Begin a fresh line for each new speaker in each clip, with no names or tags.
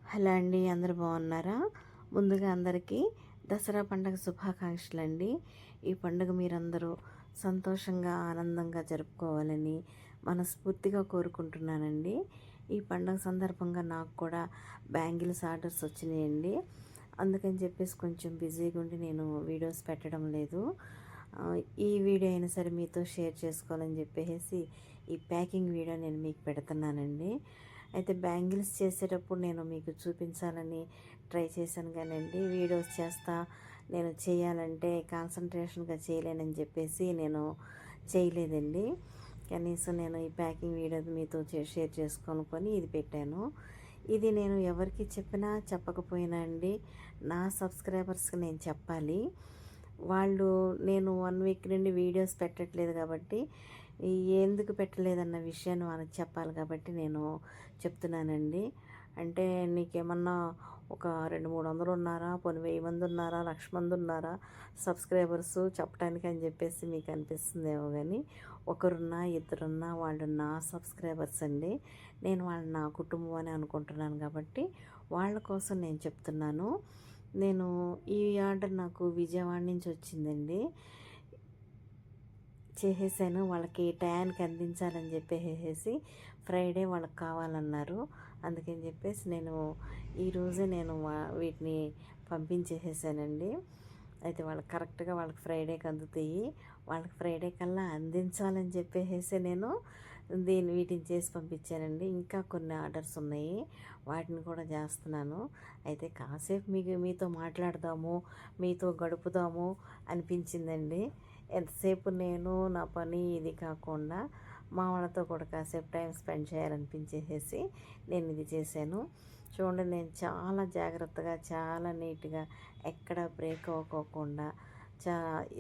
Hello అండి, అందరూ బాగున్నారా? ముందుగా అందరికీ దసరా పండుగ శుభాకాంక్షలు అండి. ఈ పండుగ మీరందరూ సంతోషంగా ఆనందంగా జరుపుకోవాలని మనస్ఫూర్తిగా కోరుకుంటున్నానండి. ఈ పండుగ సందర్భంగా నాకు కూడా బ్యాంగిల్స్ ఆర్డర్స్ వచ్చినాయండి. అందుకని చెప్పేసి కొంచెం బిజీగా ఉండి నేను వీడియోస్ పెట్టడం లేదు. ఈ వీడియో అయినా సరే మీతో షేర్ చేసుకోవాలని చెప్పేసి ఈ ప్యాకింగ్ వీడియో నేను మీకు పెడుతున్నానండి. అయితే బ్యాంగిల్స్ చేసేటప్పుడు నేను మీకు చూపించాలని ట్రై చేశాను కానండి, వీడియోస్ చేస్తా నేను చేయాలంటే కాన్సన్ట్రేషన్గా చేయలేనని చెప్పేసి నేను చేయలేదండి. కనీసం నేను ఈ ప్యాకింగ్ వీడియో మీతో షేర్ చేసుకోనుకొని ఇది పెట్టాను. ఇది నేను ఎవరికి చెప్పినా చెప్పకపోయినా అండి, నా సబ్స్క్రైబర్స్కి నేను చెప్పాలి. వాళ్ళు నేను 1 వీక్ నుండి వీడియోస్ పెట్టట్లేదు కాబట్టి ఎందుకు పెట్టలేదన్న విషయాన్ని వాళ్ళకి చెప్పాలి కాబట్టి నేను చెప్తున్నానండి. అంటే నీకేమన్నా ఒక 200-300 ఉన్నారా, పోనీ 1000 మంది ఉన్నారా, 1,00,000 మంది ఉన్నారా సబ్స్క్రైబర్స్ చెప్పడానికి అని చెప్పేసి మీకు అనిపిస్తుందేమో, కానీ ఒకరున్నా ఇద్దరున్నా వాళ్ళు నా సబ్స్క్రైబర్స్ అండి. నేను వాళ్ళని నా కుటుంబం అని అనుకుంటున్నాను కాబట్టి వాళ్ళ కోసం నేను చెప్తున్నాను. నేను ఈ ఆర్డర్ నాకు విజయవాడ నుంచి వచ్చిందండి. చేసేసాను. వాళ్ళకి టయానికి అందించాలని చెప్పేసి ఫ్రైడే వాళ్ళకి కావాలన్నారు. అందుకని చెప్పేసి నేను ఈరోజే నేను వీటిని పంపించేసేసానండి. అయితే వాళ్ళకి కరెక్ట్గా వాళ్ళకి ఫ్రైడేకి అందుతాయి. వాళ్ళకి ఫ్రైడే కల్లా అందించాలని చెప్పేసి నేను వీటిని చేసి పంపించానండి. ఇంకా కొన్ని ఆర్డర్స్ ఉన్నాయి, వాటిని కూడా చేస్తున్నాను. అయితే కాసేపు మీతో మాట్లాడదాము, మీతో గడుపుదాము అనిపించిందండి. ఎంతసేపు నేను నా పని ఇది కాకుండా మా వాళ్ళతో కూడా కాసేపు టైం స్పెండ్ చేయాలనిపించేసి నేను ఇది చేశాను. చూడండి, నేను చాలా జాగ్రత్తగా చాలా నీట్గా ఎక్కడ బ్రేక్ అవ్వకోకుండా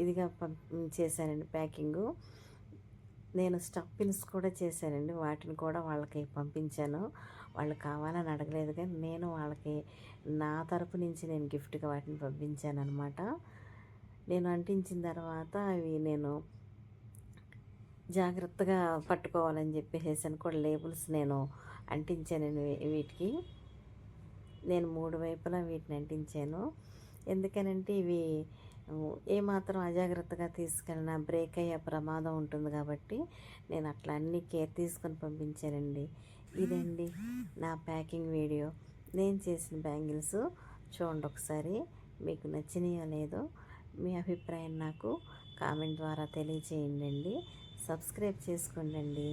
ఇదిగా చేశానండి ప్యాకింగు. నేను స్టఫిన్స్ కూడా చేశానండి, వాటిని కూడా వాళ్ళకి పంపించాను. వాళ్ళు కావాలని అడగలేదు కానీ నేను వాళ్ళకి నా తరపు నుంచి నేను గిఫ్ట్గా వాటిని పంపించాను అనమాట. నేను అంటించిన తర్వాత అవి నేను జాగ్రత్తగా పట్టుకోవాలని చెప్పేసి కూడా లేబుల్స్ నేను అంటించాను. వీటికి నేను 3 వైపులా వీటిని అంటించాను. ఎందుకనంటే ఇవి ఏమాత్రం అజాగ్రత్తగా తీసుకెళ్ళినా బ్రేక్ అయ్యే ప్రమాదం ఉంటుంది కాబట్టి నేను అట్లా అన్ని కేర్ తీసుకొని పంపించానండి. ఇదండి నా ప్యాకింగ్ వీడియో. నేను చేసిన బ్యాంగిల్స్ చూడండి ఒకసారి. మీకు నచ్చినాయో లేదో మీ అభిప్రాయం నాకు కామెంట్ ద్వారా తెలియచేయండి. సబ్స్క్రైబ్ చేసుకోండి.